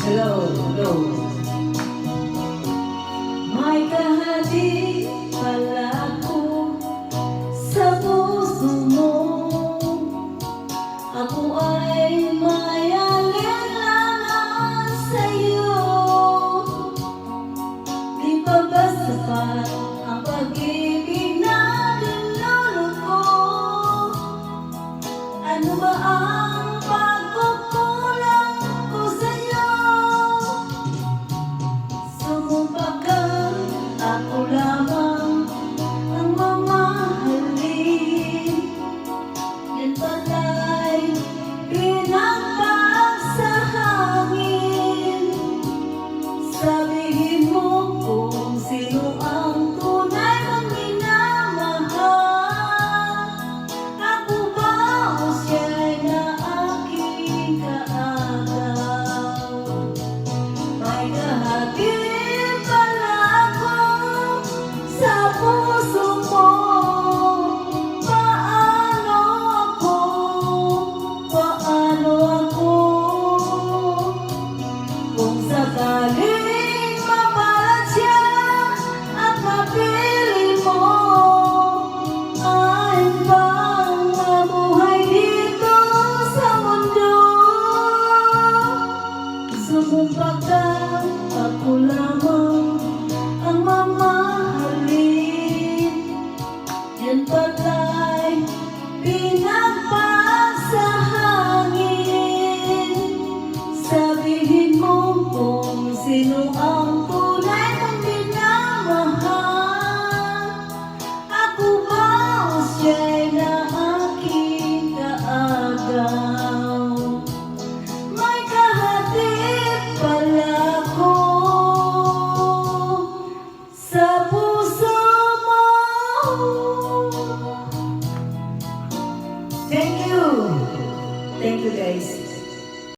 Hello, hello. May kahati pala ako sa puso mo. Ako ay may alinlangan sa'yo. Di pa ba sapat ang pag-ibig na dinulot ko? Ano ba ang pagkukulang ko sa'yo? Sumubak ka, ako lamang ang mamahalin. Yan pala'y pinagpag sa hangin. Sabihin mo kung sino ang tunay mong minamahal. Ako ba o siya'y na aking kaagaw? May kahati pala ako sa puso mo. Paano ako? Paano ako? Kung sakaling mapalat siya at mapili mo, ay bang mabuhay dito sa mundo? Sumubak ka, ako lamang ang mamahalin. Yan pala'y pinagpag sa hangin. Sabihin mo kung sino ang tunay mong minamahal. Ako ba o siya'y na aking kaagaw? May kahati pala ako sa puso mo. Thank you. Thank you, guys.